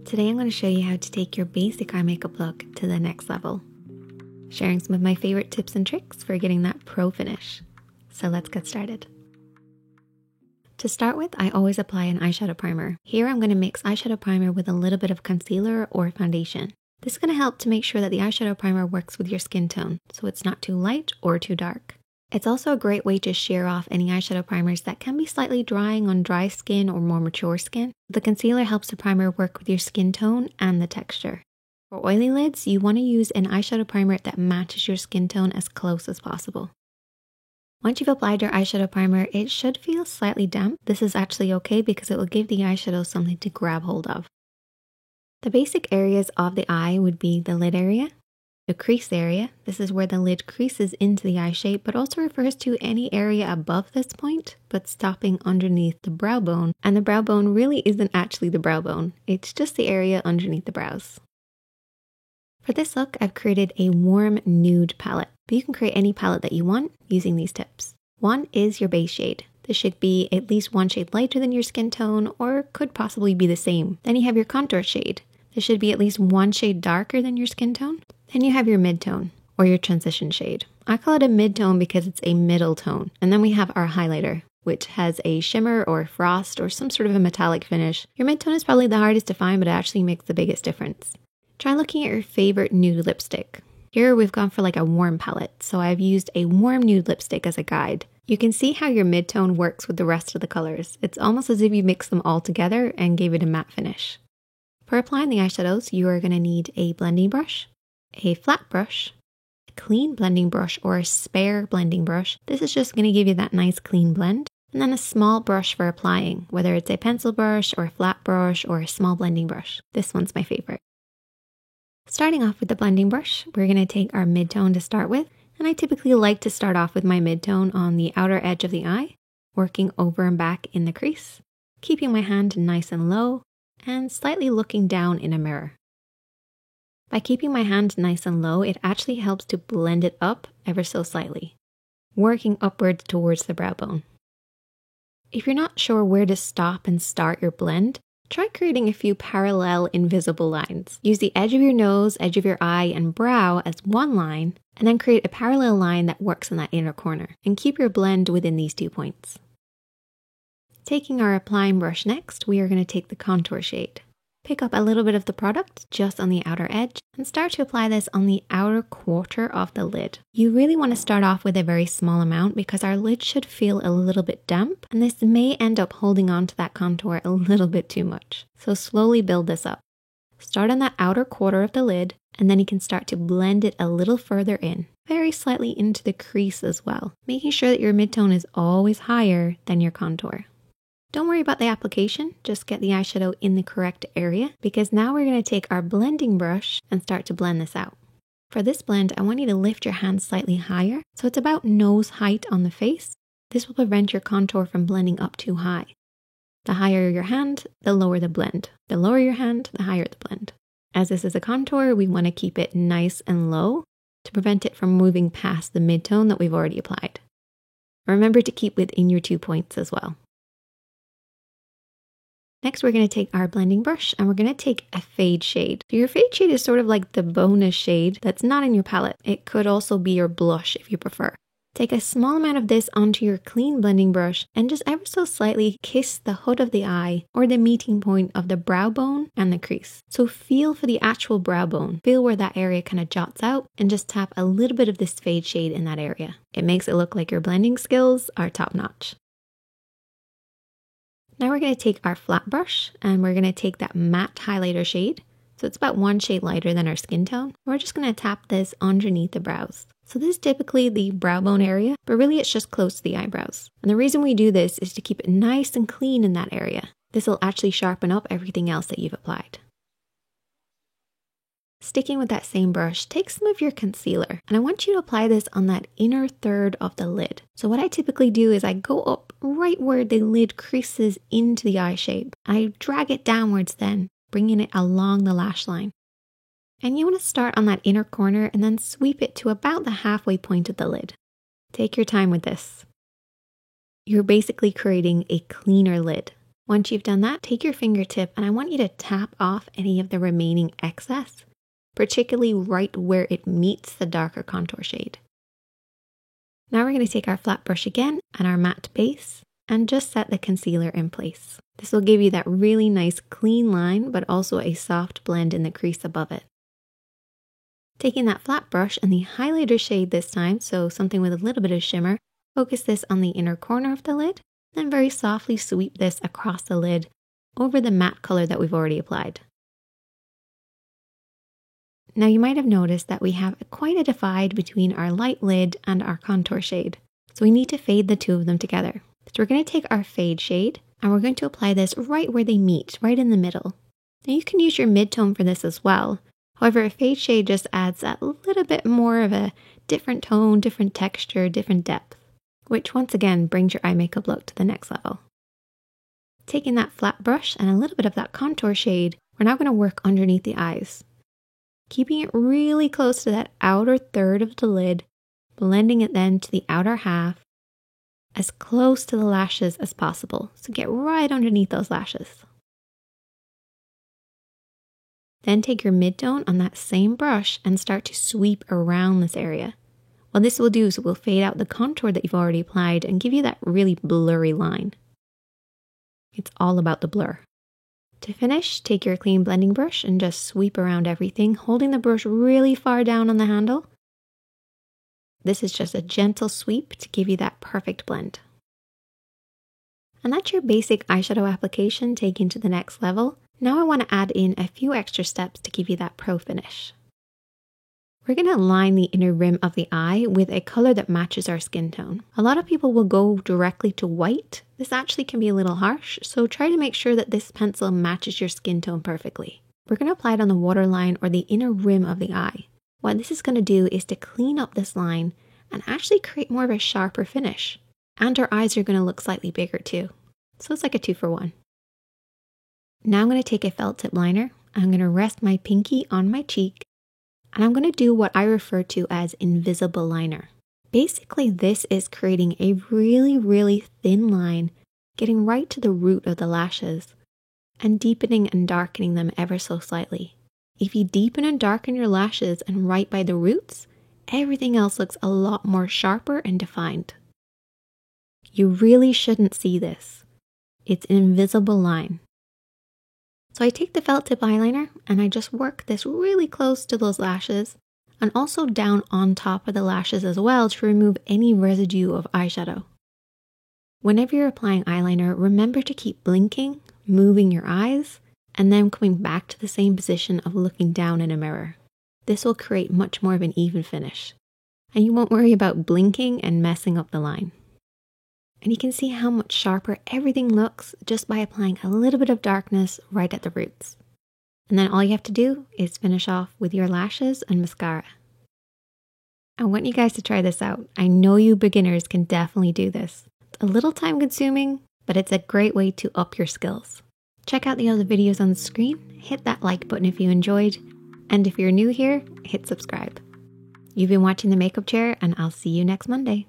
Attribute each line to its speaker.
Speaker 1: Today I'm going to show you how to take your basic eye makeup look to the next level, sharing some of my favorite tips and tricks for getting that pro finish. So let's get started. To start with, I always apply an eyeshadow primer. Here I'm going to mix eyeshadow primer with a little bit of concealer or foundation. This is going to help to make sure that the eyeshadow primer works with your skin tone, so it's not too light or too dark. It's also a great way to shear off any eyeshadow primers that can be slightly drying on dry skin or more mature skin. The concealer helps the primer work with your skin tone and the texture. For oily lids, you want to use an eyeshadow primer that matches your skin tone as close as possible. Once you've applied your eyeshadow primer, it should feel slightly damp. This is actually okay because it will give the eyeshadow something to grab hold of. The basic areas of the eye would be the lid area, the crease area. This is where the lid creases into the eye shape, but also refers to any area above this point, but stopping underneath the brow bone. And the brow bone really isn't actually the brow bone. It's just the area underneath the brows. For this look, I've created a warm nude palette, but you can create any palette that you want using these tips. One is your base shade. This should be at least one shade lighter than your skin tone, or could possibly be the same. Then you have your contour shade. This should be at least one shade darker than your skin tone. Then you have your mid-tone, or your transition shade. I call it a mid-tone because it's a middle tone. And then we have our highlighter, which has a shimmer or frost or some sort of a metallic finish. Your mid-tone is probably the hardest to find, but it actually makes the biggest difference. Try looking at your favorite nude lipstick. Here we've gone for like a warm palette, so I've used a warm nude lipstick as a guide. You can see how your mid-tone works with the rest of the colors. It's almost as if you mix them all together and gave it a matte finish. For applying the eyeshadows, you are going to need a blending brush, a flat brush, a clean blending brush or a spare blending brush. This is just going to give you that nice clean blend. And then a small brush for applying, whether it's a pencil brush or a flat brush or a small blending brush. This one's my favorite. Starting off with the blending brush, we're going to take our mid-tone to start with. And I typically like to start off with my mid-tone on the outer edge of the eye, working over and back in the crease, keeping my hand nice and low, and slightly looking down in a mirror. By keeping my hand nice and low, it actually helps to blend it up ever so slightly, working upwards towards the brow bone. If you're not sure where to stop and start your blend, try creating a few parallel invisible lines. Use the edge of your nose, edge of your eye, and brow as one line, and then create a parallel line that works in that inner corner, and keep your blend within these 2 points. Taking our applying brush next, we are going to take the contour shade. Pick up a little bit of the product just on the outer edge and start to apply this on the outer quarter of the lid. You really want to start off with a very small amount because our lid should feel a little bit damp and this may end up holding on to that contour a little bit too much. So slowly build this up. Start on that outer quarter of the lid and then you can start to blend it a little further in, very slightly into the crease as well, making sure that your mid-tone is always higher than your contour. Don't worry about the application, just get the eyeshadow in the correct area because now we're going to take our blending brush and start to blend this out. For this blend, I want you to lift your hand slightly higher so it's about nose height on the face. This will prevent your contour from blending up too high. The higher your hand, the lower the blend. The lower your hand, the higher the blend. As this is a contour, we want to keep it nice and low to prevent it from moving past the mid-tone that we've already applied. Remember to keep within your 2 points as well. Next, we're going to take our blending brush and we're going to take a fade shade. So your fade shade is sort of like the bonus shade that's not in your palette. It could also be your blush if you prefer. Take a small amount of this onto your clean blending brush and just ever so slightly kiss the hood of the eye or the meeting point of the brow bone and the crease. So feel for the actual brow bone. Feel where that area kind of jots out and just tap a little bit of this fade shade in that area. It makes it look like your blending skills are top notch. Now we're going to take our flat brush and we're going to take that matte highlighter shade. So it's about one shade lighter than our skin tone. We're just going to tap this underneath the brows. So this is typically the brow bone area, but really it's just close to the eyebrows. And the reason we do this is to keep it nice and clean in that area. This will actually sharpen up everything else that you've applied. Sticking with that same brush, take some of your concealer and I want you to apply this on that inner third of the lid. So what I typically do is I go up right where the lid creases into the eye shape. I drag it downwards then, bringing it along the lash line. And you want to start on that inner corner and then sweep it to about the halfway point of the lid. Take your time with this. You're basically creating a cleaner lid. Once you've done that, take your fingertip and I want you to tap off any of the remaining excess, particularly right where it meets the darker contour shade. Now we're going to take our flat brush again and our matte base and just set the concealer in place. This will give you that really nice clean line, but also a soft blend in the crease above it. Taking that flat brush and the highlighter shade this time, so something with a little bit of shimmer, focus this on the inner corner of the lid, then very softly sweep this across the lid over the matte color that we've already applied. Now you might have noticed that we have quite a divide between our light lid and our contour shade. So we need to fade the two of them together. So we're going to take our fade shade and we're going to apply this right where they meet, right in the middle. Now you can use your mid-tone for this as well. However, a fade shade just adds that little bit more of a different tone, different texture, different depth, which once again brings your eye makeup look to the next level. Taking that flat brush and a little bit of that contour shade, we're now going to work underneath the eyes. Keeping it really close to that outer third of the lid, blending it then to the outer half, as close to the lashes as possible. So get right underneath those lashes. Then take your mid-tone on that same brush and start to sweep around this area. What this will do is it will fade out the contour that you've already applied and give you that really blurry line. It's all about the blur. To finish, take your clean blending brush and just sweep around everything, holding the brush really far down on the handle. This is just a gentle sweep to give you that perfect blend. And that's your basic eyeshadow application taken to the next level. Now I want to add in a few extra steps to give you that pro finish. We're going to line the inner rim of the eye with a color that matches our skin tone. A lot of people will go directly to white. This actually can be a little harsh, so try to make sure that this pencil matches your skin tone perfectly. We're going to apply it on the waterline or the inner rim of the eye. What this is going to do is to clean up this line and actually create more of a sharper finish. And our eyes are going to look slightly bigger too. So it's like a 2-for-1. Now I'm going to take a felt tip liner. I'm going to rest my pinky on my cheek. And I'm going to do what I refer to as invisible liner. Basically, this is creating a really, really thin line, getting right to the root of the lashes, and deepening and darkening them ever so slightly. If you deepen and darken your lashes and right by the roots, everything else looks a lot more sharper and defined. You really shouldn't see this. It's an invisible line. So I take the felt tip eyeliner and I just work this really close to those lashes and also down on top of the lashes as well to remove any residue of eyeshadow. Whenever you're applying eyeliner, remember to keep blinking, moving your eyes, and then coming back to the same position of looking down in a mirror. This will create much more of an even finish. And you won't worry about blinking and messing up the line. And you can see how much sharper everything looks just by applying a little bit of darkness right at the roots. And then all you have to do is finish off with your lashes and mascara. I want you guys to try this out. I know you beginners can definitely do this. It's a little time consuming, but it's a great way to up your skills. Check out the other videos on the screen, hit that like button if you enjoyed, and if you're new here, hit subscribe. You've been watching The Makeup Chair, and I'll see you next Monday.